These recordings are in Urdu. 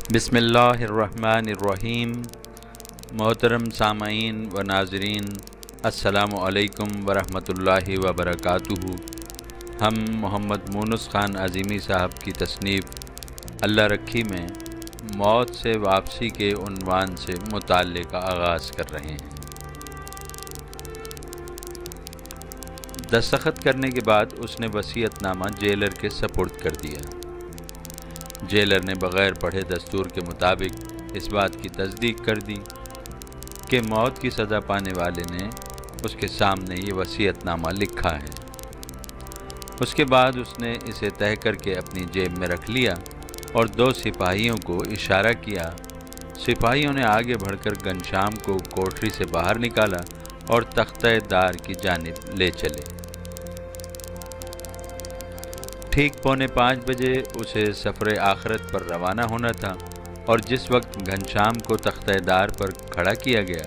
بسم اللہ الرحمن الرحیم۔ محترم سامعین و ناظرین، السلام علیکم ورحمۃ اللہ وبرکاتہ۔ ہم محمد مونس خان عظیمی صاحب کی تصنیف اللہ رکھی میں موت سے واپسی کے عنوان سے مطالعے کا آغاز کر رہے ہیں۔ دستخط کرنے کے بعد اس نے وصیت نامہ جیلر کے سپرد کر دیا۔ جیلر نے بغیر پڑھے دستور کے مطابق اس بات کی تصدیق کر دی کہ موت کی سزا پانے والے نے اس کے سامنے یہ وصیت نامہ لکھا ہے۔ اس کے بعد اس نے اسے تہہ کر کے اپنی جیب میں رکھ لیا اور 2 سپاہیوں کو اشارہ کیا۔ سپاہیوں نے آگے بڑھ کر گھنشیام کو کوٹری سے باہر نکالا اور تختہ دار کی جانب لے چلے۔ ٹھیک 4:45 بجے اسے سفر آخرت پر روانہ ہونا تھا، اور جس وقت گھنشیام کو تختہ دار پر کھڑا کیا گیا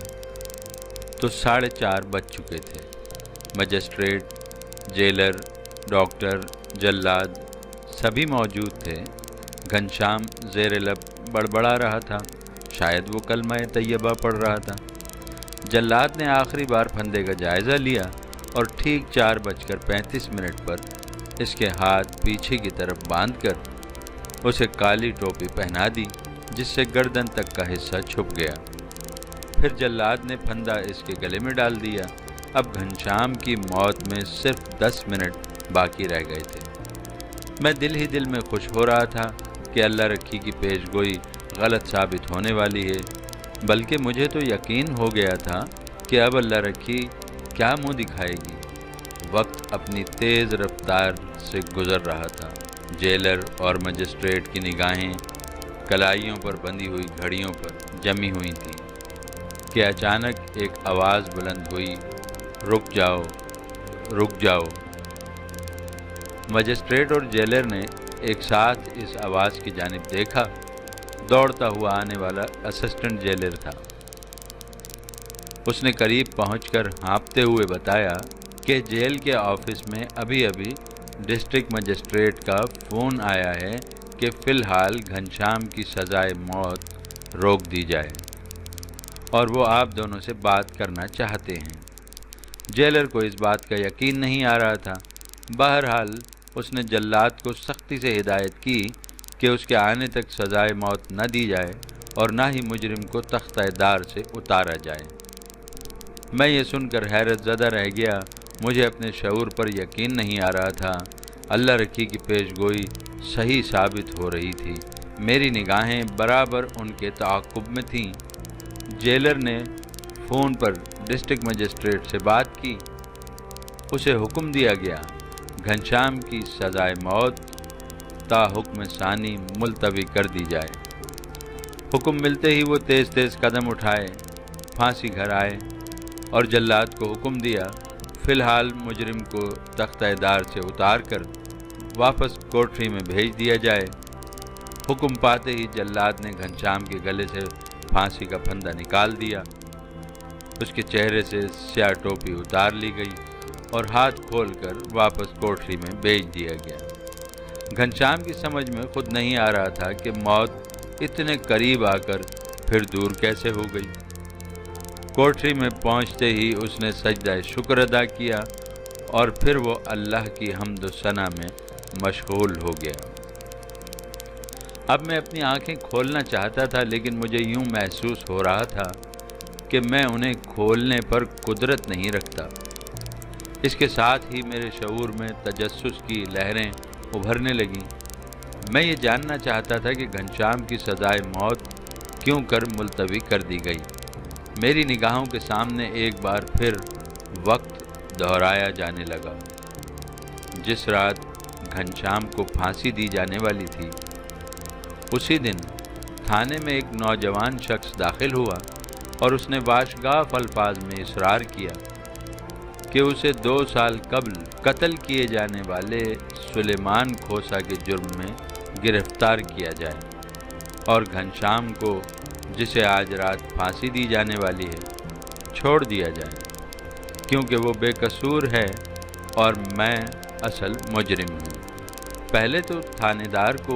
تو 4:30 بج چکے تھے۔ مجسٹریٹ، جیلر، ڈاکٹر، جلاد سبھی موجود تھے۔ گھنشیام زیر لب بڑبڑا رہا تھا، شاید وہ کلمہ طیبہ پڑھ رہا تھا۔ جلاد نے آخری بار پھندے کا جائزہ لیا اور ٹھیک 4:35 پر اس کے ہاتھ پیچھے کی طرف باندھ کر اسے کالی ٹوپی پہنا دی، جس سے گردن تک کا حصہ چھپ گیا۔ پھر جلاد نے پھندا اس کے گلے میں ڈال دیا۔ اب گھنشیام کی موت میں صرف 10 منٹ باقی رہ گئے تھے۔ میں دل ہی دل میں خوش ہو رہا تھا کہ اللہ رکھی کی پیش گوئی غلط ثابت ہونے والی ہے، بلکہ مجھے تو یقین ہو گیا تھا کہ اب اللہ رکھی کیا منہ دکھائے گی۔ وقت اپنی تیز رفتار سے گزر رہا تھا۔ جیلر اور مجسٹریٹ کی نگاہیں کلائیوں پر بندھی ہوئی گھڑیوں پر جمی ہوئی تھیں کہ اچانک ایک آواز بلند ہوئی، رک جاؤ، رک جاؤ۔ مجسٹریٹ اور جیلر نے ایک ساتھ اس آواز کی جانب دیکھا۔ دوڑتا ہوا آنے والا اسسٹنٹ جیلر تھا۔ اس نے قریب پہنچ کر ہانپتے ہوئے بتایا کہ جیل کے آفس میں ابھی ڈسٹرکٹ مجسٹریٹ کا فون آیا ہے کہ فی الحال گھنشیام کی سزائے موت روک دی جائے، اور وہ آپ دونوں سے بات کرنا چاہتے ہیں۔ جیلر کو اس بات کا یقین نہیں آ رہا تھا۔ بہرحال اس نے جلاد کو سختی سے ہدایت کی کہ اس کے آنے تک سزائے موت نہ دی جائے اور نہ ہی مجرم کو تختہ دار سے اتارا جائے۔ میں یہ سن کر حیرت زدہ رہ گیا۔ مجھے اپنے شعور پر یقین نہیں آ رہا تھا۔ اللہ رکھی کی پیش گوئی صحیح ثابت ہو رہی تھی۔ میری نگاہیں برابر ان کے تعاقب میں تھیں۔ جیلر نے فون پر ڈسٹرکٹ مجسٹریٹ سے بات کی۔ اسے حکم دیا گیا گھنشیام کی سزائے موت تا حکم ثانی ملتوی کر دی جائے۔ حکم ملتے ہی وہ تیز تیز قدم اٹھائے، پھانسی گھر آئے اور جلاد کو حکم دیا فی الحال مجرم کو تختہ دار سے اتار کر واپس کوٹری میں بھیج دیا جائے۔ حکم پاتے ہی جلاد نے گھنشیام کے گلے سے پھانسی کا پھندا نکال دیا۔ اس کے چہرے سے سیاہ ٹوپی اتار لی گئی اور ہاتھ کھول کر واپس کوٹری میں بھیج دیا گیا۔ گھنشیام کی سمجھ میں خود نہیں آ رہا تھا کہ موت اتنے قریب آ کر پھر دور کیسے ہو گئی۔ کوٹری میں پہنچتے ہی اس نے سجدہ شکر ادا کیا اور پھر وہ اللہ کی حمد و ثنا میں مشغول ہو گیا۔ اب میں اپنی آنکھیں کھولنا چاہتا تھا، لیکن مجھے یوں محسوس ہو رہا تھا کہ میں انہیں کھولنے پر قدرت نہیں رکھتا۔ اس کے ساتھ ہی میرے شعور میں تجسس کی لہریں ابھرنے لگیں۔ میں یہ جاننا چاہتا تھا کہ گھنشیام کی سزائے موت کیوں کر ملتوی کر دی گئی۔ میری نگاہوں کے سامنے ایک بار پھر وقت دہرایا جانے لگا۔ جس رات گھنشیام کو پھانسی دی جانے والی تھی، اسی دن تھانے میں ایک نوجوان شخص داخل ہوا اور اس نے واشگاف الفاظ میں اصرار کیا کہ اسے 2 سال قبل قتل کیے جانے والے سلیمان کھوسہ کے جرم میں گرفتار کیا جائے اور گھنشیام کو، جسے آج رات پھانسی دی جانے والی ہے، چھوڑ دیا جائے، کیونکہ وہ بے قصور ہے اور میں اصل مجرم ہوں۔ پہلے تو تھانے دار کو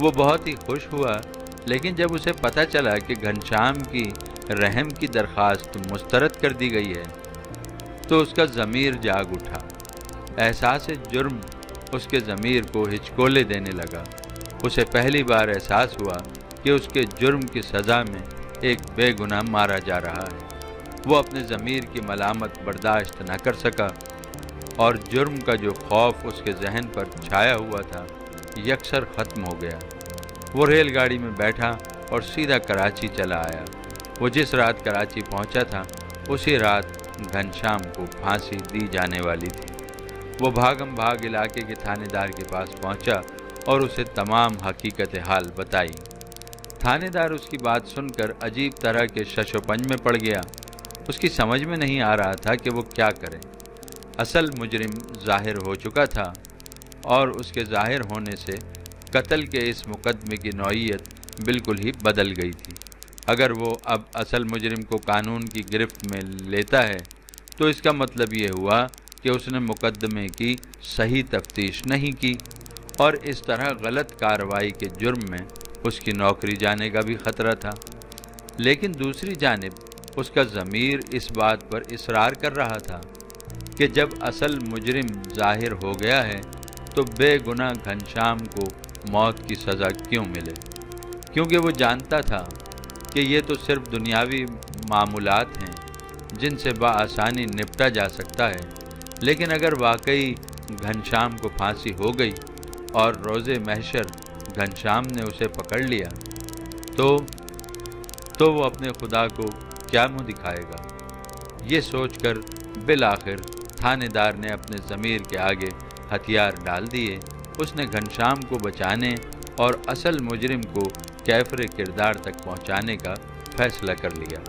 وہ بہت ہی خوش ہوا، لیکن جب اسے پتہ چلا کہ گھنشیام کی رحم کی درخواست مسترد کر دی گئی ہے تو اس کا ضمیر جاگ اٹھا۔ احساس جرم اس کے ضمیر کو ہچکولے دینے لگا۔ اسے پہلی بار احساس ہوا کہ اس کے جرم کی سزا میں ایک بے گناہ مارا جا رہا ہے۔ وہ اپنے ضمیر کی ملامت برداشت نہ کر سکا اور جرم کا جو خوف اس کے ذہن پر چھایا ہوا تھا یکسر ختم ہو گیا۔ وہ ریل گاڑی میں بیٹھا اور سیدھا کراچی چلا آیا۔ وہ جس رات کراچی پہنچا تھا اسی رات گھنشیام کو پھانسی دی جانے والی تھی۔ وہ بھاگم بھاگ علاقے کے تھانے دار کے پاس پہنچا اور اسے تمام حقیقت حال بتائی۔ تھانے دار اس کی بات سن کر عجیب طرح کے شش و پنج میں پڑ گیا۔ اس کی سمجھ میں نہیں آ رہا تھا کہ وہ کیا کرے۔ اصل مجرم ظاہر ہو چکا تھا اور اس کے ظاہر ہونے سے قتل کے اس مقدمے کی نوعیت بالکل ہی بدل گئی تھی۔ اگر وہ اب اصل مجرم کو قانون کی گرفت میں لیتا ہے تو اس کا مطلب یہ ہوا کہ اس نے مقدمے کی صحیح تفتیش نہیں کی اور اس طرح غلط کارروائی کے جرم میں اس کی نوکری جانے کا بھی خطرہ تھا۔ لیکن دوسری جانب اس کا ضمیر اس بات پر اصرار کر رہا تھا کہ جب اصل مجرم ظاہر ہو گیا ہے تو بے گناہ گھنشیام کو موت کی سزا کیوں ملے، کیونکہ وہ جانتا تھا کہ یہ تو صرف دنیاوی معاملات ہیں جن سے بآسانی نپٹا جا سکتا ہے، لیکن اگر واقعی گھنشیام کو پھانسی ہو گئی اور روز محشر گھنشیام نے اسے پکڑ لیا تو وہ اپنے خدا کو کیا منہ دکھائے گا۔ یہ سوچ کر بالآخر تھانے دار نے اپنے ضمیر کے آگے ہتھیار ڈال دیے۔ اس نے گھنشیام کو بچانے اور اصل مجرم کو کیفر کردار تک پہنچانے کا فیصلہ کر لیا۔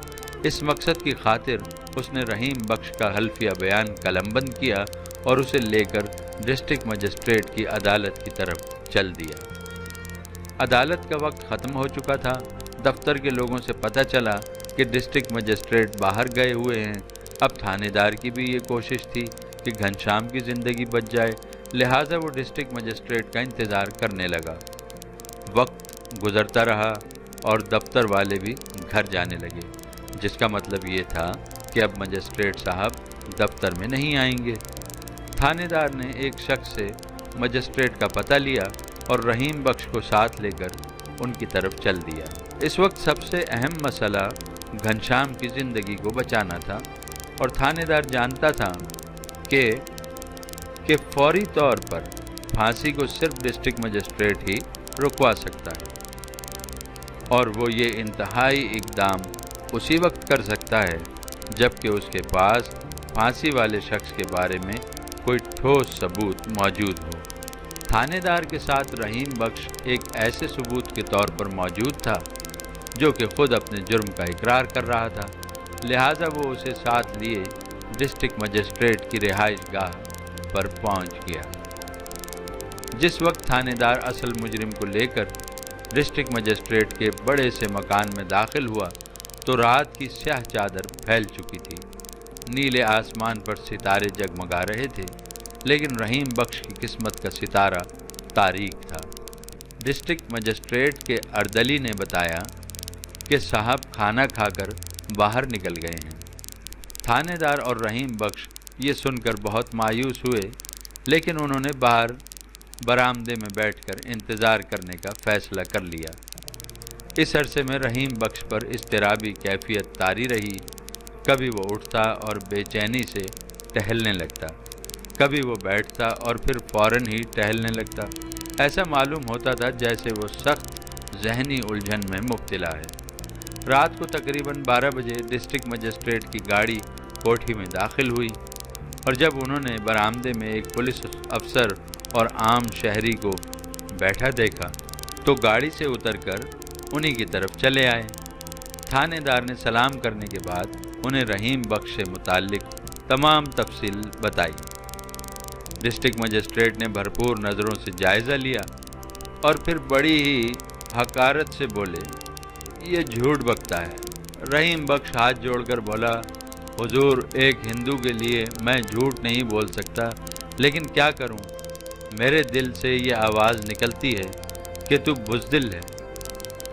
اس مقصد کی خاطر اس نے رحیم بخش کا حلفیہ بیان قلم بند کیا اور اسے لے کر ڈسٹرکٹ مجسٹریٹ کی عدالت کی طرف چل دیا۔ عدالت کا وقت ختم ہو چکا تھا۔ دفتر کے لوگوں سے پتہ چلا کہ ڈسٹرکٹ مجسٹریٹ باہر گئے ہوئے ہیں۔ اب تھانے دار کی بھی یہ کوشش تھی کہ گھنشیام کی زندگی بچ جائے، لہٰذا وہ ڈسٹرکٹ مجسٹریٹ کا انتظار کرنے لگا۔ وقت گزرتا رہا اور دفتر والے بھی گھر جانے لگے، جس کا مطلب یہ تھا کہ اب مجسٹریٹ صاحب دفتر میں نہیں آئیں گے۔ تھانے دار نے ایک شخص سے مجسٹریٹ کا پتہ لیا اور رحیم بخش کو ساتھ لے کر ان کی طرف چل دیا۔ اس وقت سب سے اہم مسئلہ گھنشیام کی زندگی کو بچانا تھا اور تھانے دار جانتا تھا کہ فوری طور پر پھانسی کو صرف ڈسٹرکٹ مجسٹریٹ ہی رکوا سکتا ہے اور وہ یہ انتہائی اقدام اسی وقت کر سکتا ہے جب کہ اس کے پاس پھانسی والے شخص کے بارے میں کوئی ٹھوس ثبوت موجود ہو۔ تھانے دار کے ساتھ رحیم بخش ایک ایسے ثبوت کے طور پر موجود تھا جو کہ خود اپنے جرم کا اقرار کر رہا تھا، لہٰذا وہ اسے ساتھ لیے ڈسٹرکٹ مجسٹریٹ کی رہائش گاہ پر پہنچ گیا۔ جس وقت تھانے دار اصل مجرم کو لے کر ڈسٹرکٹ مجسٹریٹ کے بڑے سے مکان میں داخل ہوا تو رات کی سیاہ چادر پھیل چکی تھی۔ نیلے آسمان پر ستارے جگمگا رہے تھے، لیکن رحیم بخش کی قسمت کا ستارہ تاریک تھا۔ ڈسٹرکٹ مجسٹریٹ کے اردلی نے بتایا کہ صاحب کھانا کھا کر باہر نکل گئے ہیں۔ تھانے دار اور رحیم بخش یہ سن کر بہت مایوس ہوئے، لیکن انہوں نے باہر برآمدے میں بیٹھ کر انتظار کرنے کا فیصلہ کر لیا۔ اس عرصے میں رحیم بخش پر اضطرابی کیفیت طاری رہی۔ کبھی وہ اٹھتا اور بے چینی سے ٹہلنے لگتا، کبھی وہ بیٹھتا اور پھر فوراً ہی ٹہلنے لگتا۔ ایسا معلوم ہوتا تھا جیسے وہ سخت ذہنی الجھن میں مبتلا ہے۔ رات کو تقریباً 12 بجے ڈسٹرکٹ مجسٹریٹ کی گاڑی کوٹھی میں داخل ہوئی اور جب انہوں نے برآمدے میں ایک پولیس افسر اور عام شہری کو بیٹھا دیکھا تو گاڑی سے اتر کر انہی کی طرف چلے آئے۔ تھانے دار نے سلام کرنے کے بعد انہیں رحیم بخش سے متعلق تمام تفصیل بتائی۔ ڈسٹرکٹ مجسٹریٹ نے بھرپور نظروں سے جائزہ لیا اور پھر بڑی ہی حقارت سے بولے، یہ جھوٹ بکتا ہے۔ رحیم بخش ہاتھ جوڑ کر بولا، حضور، ایک ہندو کے لیے میں جھوٹ نہیں بول سکتا، لیکن کیا کروں، میرے دل سے یہ آواز نکلتی ہے۔ کہ تو بزدل ہے،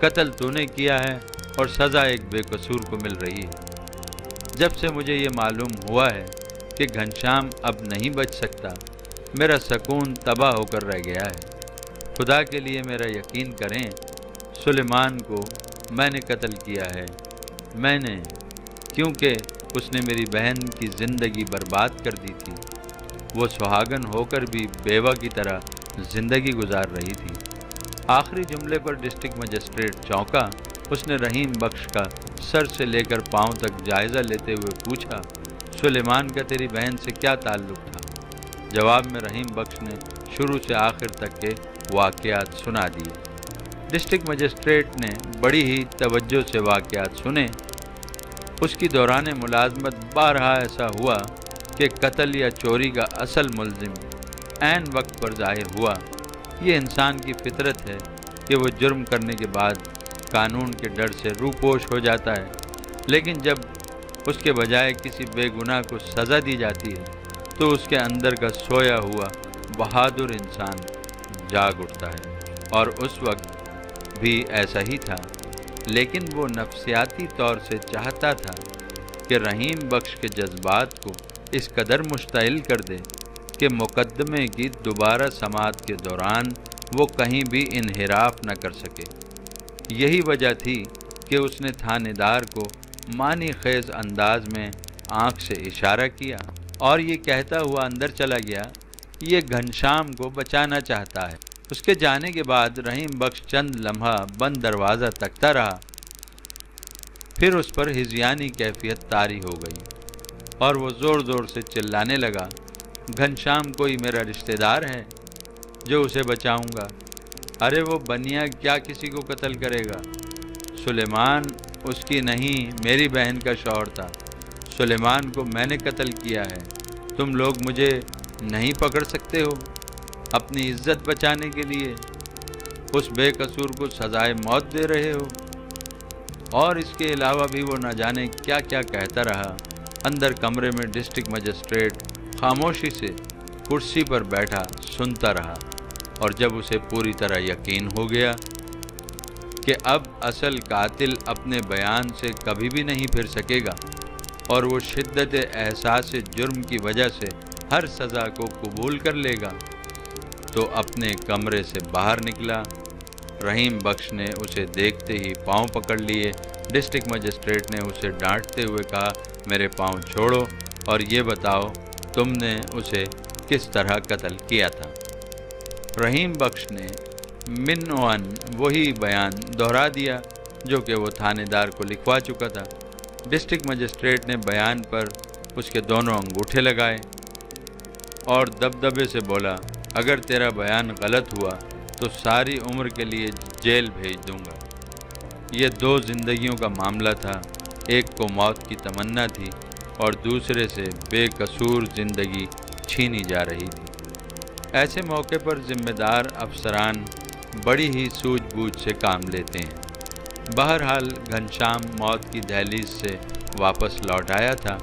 قتل تو نے کیا ہے اور سزا ایک بے قصور کو مل رہی ہے۔ جب سے مجھے یہ معلوم ہوا ہے کہ گھنشیام اب نہیں بچ سکتا، میرا سکون تباہ ہو کر رہ گیا ہے۔ خدا کے لیے میرا یقین کریں، سلیمان کو میں نے قتل کیا ہے، میں نے، کیونکہ اس نے میری بہن کی زندگی برباد کر دی تھی۔ وہ سہاگن ہو کر بھی بیوہ کی طرح زندگی گزار رہی تھی۔ آخری جملے پر ڈسٹرکٹ مجسٹریٹ چونکا۔ اس نے رحیم بخش کا سر سے لے کر پاؤں تک جائزہ لیتے ہوئے پوچھا، سلیمان کا تیری بہن سے کیا تعلق تھا؟ جواب میں رحیم بخش نے شروع سے آخر تک کے واقعات سنا دیے۔ ڈسٹرکٹ مجسٹریٹ نے بڑی ہی توجہ سے واقعات سنے۔ اس کی دوران ملازمت بارہا ایسا ہوا کہ قتل یا چوری کا اصل ملزم عین وقت پر ظاہر ہوا۔ یہ انسان کی فطرت ہے کہ وہ جرم کرنے کے بعد قانون کے ڈر سے روپوش ہو جاتا ہے، لیکن جب اس کے بجائے کسی بے گناہ کو سزا دی جاتی ہے تو اس کے اندر کا سویا ہوا بہادر انسان جاگ اٹھتا ہے۔ اور اس وقت بھی ایسا ہی تھا، لیکن وہ نفسیاتی طور سے چاہتا تھا کہ رحیم بخش کے جذبات کو اس قدر مشتعل کر دے کہ مقدمے کی دوبارہ سماعت کے دوران وہ کہیں بھی انحراف نہ کر سکے۔ یہی وجہ تھی کہ اس نے تھانے دار کو معنی خیز انداز میں آنکھ سے اشارہ کیا اور یہ کہتا ہوا اندر چلا گیا، یہ گھنشیام کو بچانا چاہتا ہے۔ اس کے جانے کے بعد رحیم بخش چند لمحہ بند دروازہ تکتا رہا، پھر اس پر ہذیانی کیفیت طاری ہو گئی اور وہ زور زور سے چلانے لگا، گھنشیام کوئی میرا رشتہ دار ہے جو اسے بچاؤں گا؟ ارے وہ بنیا کیا کسی کو قتل کرے گا؟ سلیمان اس کی نہیں میری بہن کا شوہر تھا، سلیمان کو میں نے قتل کیا ہے۔ تم لوگ مجھے نہیں پکڑ سکتے ہو؟ اپنی عزت بچانے کے لیے اس بے قصور کو سزائے موت دے رہے ہو۔ اور اس کے علاوہ بھی وہ نہ جانے کیا کیا کہتا رہا۔ اندر کمرے میں ڈسٹرکٹ مجسٹریٹ خاموشی سے کرسی پر بیٹھا سنتا رہا، اور جب اسے پوری طرح یقین ہو گیا کہ اب اصل قاتل اپنے بیان سے کبھی بھی نہیں پھر سکے گا اور وہ شدت احساس جرم کی وجہ سے ہر سزا کو قبول کر لے گا، تو اپنے کمرے سے باہر نکلا۔ رحیم بخش نے اسے دیکھتے ہی پاؤں پکڑ لیے۔ ڈسٹرکٹ مجسٹریٹ نے اسے ڈانٹتے ہوئے کہا، میرے پاؤں چھوڑو اور یہ بتاؤ تم نے اسے کس طرح قتل کیا تھا؟ رحیم بخش نے منوان وہی بیان دہرا دیا جو کہ وہ تھانے دار کو لکھوا چکا تھا۔ ڈسٹرکٹ مجسٹریٹ نے بیان پر اس کے دونوں انگوٹھے لگائے اور دبدبے سے بولا، اگر تیرا بیان غلط ہوا تو ساری عمر کے لیے جیل بھیج دوں گا۔ یہ دو زندگیوں کا معاملہ تھا، ایک کو موت کی تمنا تھی اور دوسرے سے بے قصور زندگی چھینی جا رہی تھی۔ ایسے موقع پر ذمہ دار افسران بڑی ہی سوجھ بوجھ سے کام لیتے ہیں۔ بہرحال گھنشیام موت کی دہلیز سے واپس لوٹ آیا تھا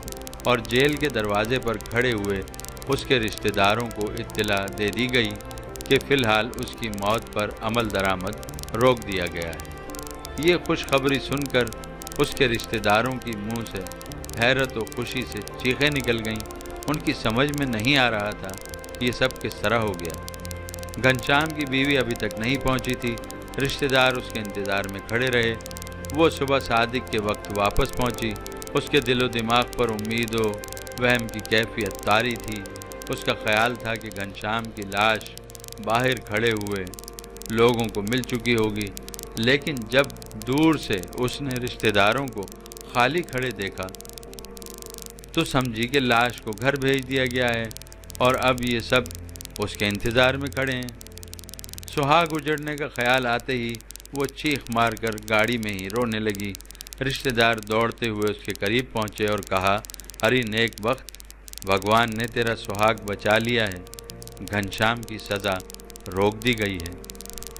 اور جیل کے دروازے پر کھڑے ہوئے اس کے رشتہ داروں کو اطلاع دے دی گئی کہ فی الحال اس کی موت پر عمل درآمد روک دیا گیا ہے۔ یہ خوشخبری سن کر اس کے رشتہ داروں کی منہ سے حیرت و خوشی سے چیخیں نکل گئیں۔ ان کی سمجھ میں نہیں آ رہا تھا کہ یہ سب کس طرح ہو گیا۔ گھنشیام کی بیوی ابھی تک نہیں پہنچی تھی، رشتہ دار اس کے انتظار میں کھڑے رہے۔ وہ صبح صادق کے وقت واپس پہنچی۔ اس کے دل و دماغ پر امید و وہم کی کیفیت طاری تھی۔ اس کا خیال تھا کہ گھنشیام کی لاش باہر کھڑے ہوئے لوگوں کو مل چکی ہوگی، لیکن جب دور سے اس نے رشتہ داروں کو خالی کھڑے دیکھا تو سمجھی کہ لاش کو گھر بھیج دیا گیا ہے اور اب یہ سب اس کے انتظار میں کھڑے ہیں۔ سہاگ اجڑنے کا خیال آتے ہی وہ چیخ مار کر گاڑی میں ہی رونے لگی۔ رشتہ دار دوڑتے ہوئے اس کے قریب پہنچے اور کہا، ارے نیک بخت، بھگوان نے تیرا سہاگ بچا لیا ہے، گھنشیام کی سزا روک دی گئی ہے۔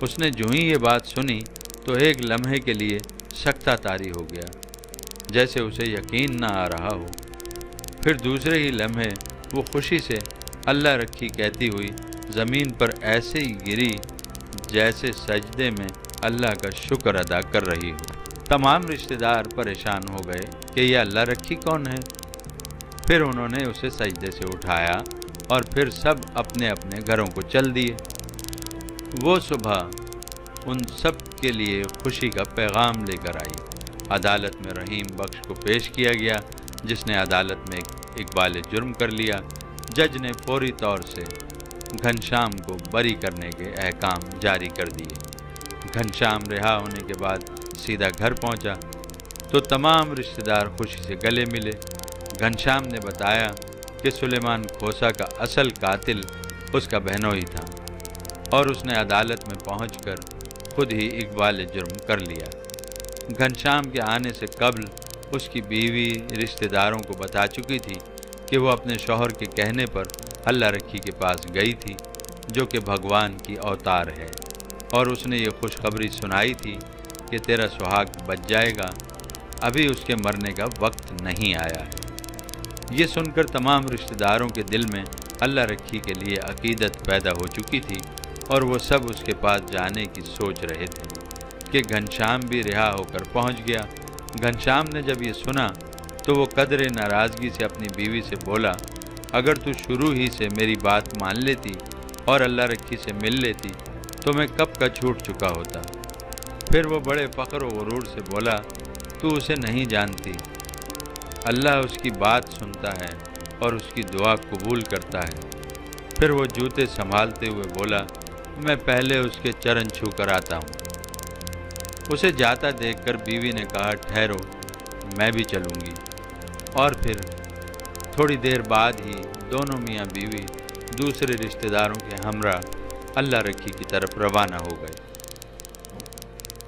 اس نے جو ہی یہ بات سنی تو ایک لمحے کے لیے سکتہ طاری ہو گیا، جیسے اسے یقین نہ آ رہا ہو۔ پھر دوسرے ہی لمحے وہ خوشی سے اللہ رکھی کہتی ہوئی زمین پر ایسے ہی گری جیسے سجدے میں اللہ کا شکر ادا کر رہی ہو۔ تمام رشتہ دار پریشان ہو گئے کہ یہ اللہ رکھی کون ہے۔ پھر انہوں نے اسے سجدے سے اٹھایا اور پھر سب اپنے اپنے گھروں کو چل دیے۔ وہ صبح ان سب کے لیے خوشی کا پیغام لے کر آئی۔ عدالت میں رحیم بخش کو پیش کیا گیا، جس نے عدالت میں اقبال جرم کر لیا۔ جج نے فوری طور سے گھنشیام کو بری کرنے کے احکام جاری کر دیے۔ گھنشیام رہا ہونے کے بعد سیدھا گھر پہنچا تو تمام رشتہ دار خوشی سے گلے ملے۔ گھنشیام نے بتایا کہ سلیمان کھوسہ کا اصل قاتل اس کا بہنوئی تھا اور اس نے عدالت میں پہنچ کر خود ہی اقبال جرم کر لیا۔ گھنشیام کے آنے سے قبل اس کی بیوی رشتہ داروں کو بتا چکی تھی کہ وہ اپنے شوہر کے کہنے پر اللہ رکھی کے پاس گئی تھی، جو کہ بھگوان کی اوتار ہے، اور اس نے یہ خوشخبری سنائی تھی کہ تیرا سہاگ بچ جائے گا، ابھی اس کے مرنے کا وقت نہیں آیا ہے۔ یہ سن کر تمام رشتہ داروں کے دل میں اللہ رکھی کے لیے عقیدت پیدا ہو چکی تھی اور وہ سب اس کے پاس جانے کی سوچ رہے تھے کہ گھنشیام بھی رہا ہو کر پہنچ گیا۔ گھنشیام نے جب یہ سنا تو وہ قدر ناراضگی سے اپنی بیوی سے بولا، اگر تو شروع ہی سے میری بات مان لیتی اور اللہ رکھی سے مل لیتی تو میں کب کا چھوٹ چکا ہوتا۔ پھر وہ بڑے فخر و غرور سے بولا، تو اسے نہیں جانتی، اللہ اس کی بات سنتا ہے اور اس کی دعا قبول کرتا ہے۔ پھر وہ جوتے سنبھالتے ہوئے بولا، میں پہلے اس کے چرن چھو کر آتا ہوں۔ اسے جاتا دیکھ کر بیوی نے کہا، ٹھہرو، میں بھی چلوں گی۔ اور پھر تھوڑی دیر بعد ہی دونوں میاں بیوی دوسرے رشتہ داروں کے ہمراہ اللہ رکھی کی طرف روانہ ہو گئے۔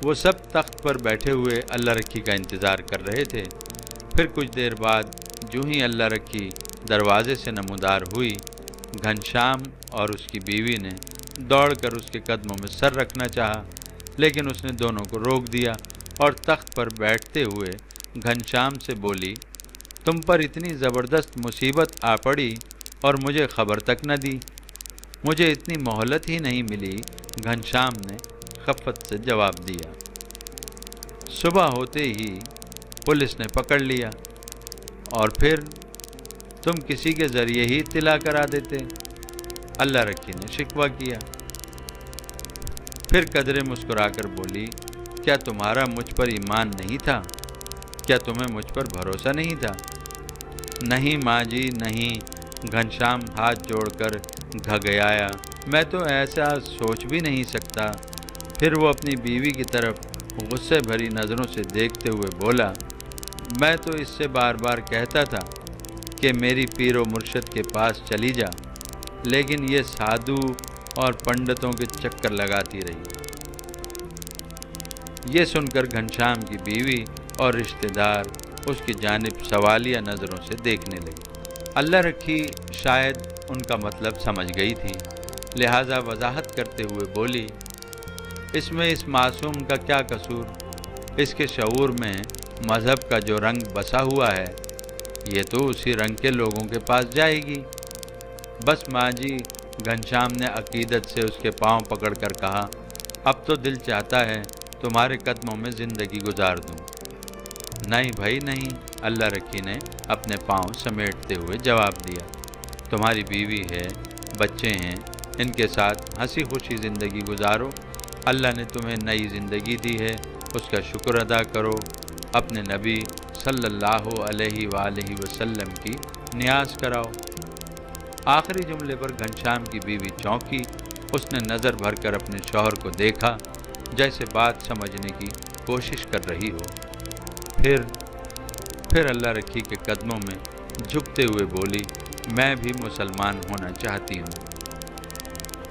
وہ سب تخت پر بیٹھے ہوئے اللہ رکھی کا انتظار کر رہے تھے۔ پھر کچھ دیر بعد جو ہی اللہ رکھی دروازے سے نمودار ہوئی، گھنشیام اور اس کی بیوی نے دوڑ کر اس کے قدموں میں سر رکھنا چاہا، لیکن اس نے دونوں کو روک دیا اور تخت پر بیٹھتے ہوئے گھنشیام سے بولی، تم پر اتنی زبردست مصیبت آ پڑی اور مجھے خبر تک نہ دی، مجھے اتنی مہلت ہی نہیں ملی۔ گھنشیام نے خفت سے جواب دیا۔ صبح ہوتے ہی پولیس نے پکڑ لیا، اور پھر تم کسی کے ذریعے ہی اطلاع کرا دیتے، اللہ رکھی نے شکوہ کیا۔ پھر قدرے مسکرا کر بولی، کیا تمہارا مجھ پر ایمان نہیں تھا؟ کیا تمہیں مجھ پر بھروسہ نہیں تھا؟ نہیں ماں جی نہیں، گھنشیام ہاتھ جوڑ کر گھگیایا، میں تو ایسا سوچ بھی نہیں سکتا۔ پھر وہ اپنی بیوی کی طرف غصے بھری نظروں سے دیکھتے ہوئے بولا، میں تو اس سے بار بار کہتا تھا کہ میری پیر و مرشد کے پاس چلی جا، لیکن یہ سادھو اور پنڈتوں کے چکر لگاتی رہی۔ یہ سن کر گھنشیام کی بیوی اور رشتہ دار اس کی جانب سوالیہ نظروں سے دیکھنے لگے۔ اللہ رکھی شاید ان کا مطلب سمجھ گئی تھی، لہٰذا وضاحت کرتے ہوئے بولی، اس میں اس معصوم کا کیا قصور؟ اس کے شعور میں مذہب کا جو رنگ بسا ہوا ہے، یہ تو اسی رنگ کے لوگوں کے پاس جائے گی۔ بس ماں جی، گھنشیام نے عقیدت سے اس کے پاؤں پکڑ کر کہا، اب تو دل چاہتا ہے تمہارے قدموں میں زندگی گزار دوں۔ نہیں بھائی نہیں، اللہ رکھی نے اپنے پاؤں سمیٹتے ہوئے جواب دیا، تمہاری بیوی ہے، بچے ہیں، ان کے ساتھ ہنسی خوشی زندگی گزارو۔ اللہ نے تمہیں نئی زندگی دی ہے، اس کا شکر ادا کرو، اپنے نبی صلی اللہ علیہ وآلہ وسلم کی نیاز کراؤ۔ آخری جملے پر گھنشیام کی بیوی چونکی، اس نے نظر بھر کر اپنے شوہر کو دیکھا جیسے بات سمجھنے کی کوشش کر رہی ہو۔ پھر اللہ رکھی کے قدموں میں جھکتے ہوئے بولی، میں بھی مسلمان ہونا چاہتی ہوں۔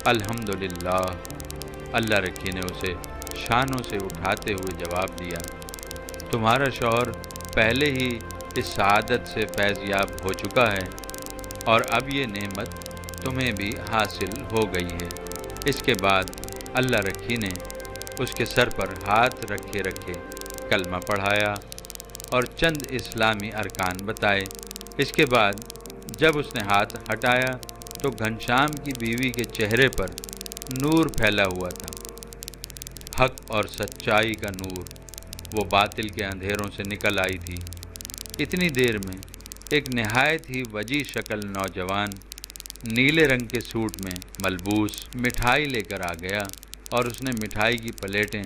الحمدللہ، اللہ رکھی نے اسے شانوں سے اٹھاتے ہوئے جواب دیا، تمہارا شوہر پہلے ہی اس سعادت سے فیض یاب ہو چکا ہے اور اب یہ نعمت تمہیں بھی حاصل ہو گئی ہے۔ اس کے بعد اللہ رکھی نے اس کے سر پر ہاتھ رکھے رکھے کلمہ پڑھایا اور چند اسلامی ارکان بتائے۔ اس کے بعد جب اس نے ہاتھ ہٹایا تو گھنشیام کی بیوی کے چہرے پر نور پھیلا ہوا تھا حق اور سچائی کا نور وہ باطل کے اندھیروں سے نکل آئی تھی۔ اتنی دیر میں ایک نہایت ہی وجیح شکل نوجوان نیلے رنگ کے سوٹ میں ملبوس مٹھائی لے کر آ گیا اور اس نے مٹھائی کی پلیٹیں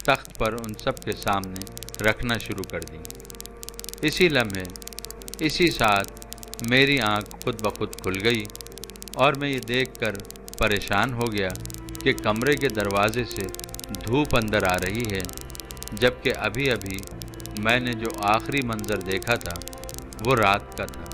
تخت پر ان سب کے سامنے رکھنا شروع کر دیں۔ اسی لمحے، اسی ساتھ میری آنکھ خود بخود کھل گئی اور میں یہ دیکھ کر پریشان ہو گیا کہ کمرے کے دروازے سے دھوپ اندر آ رہی ہے، جبکہ ابھی ابھی میں نے جو آخری منظر دیکھا تھا وہ رات کا تھا۔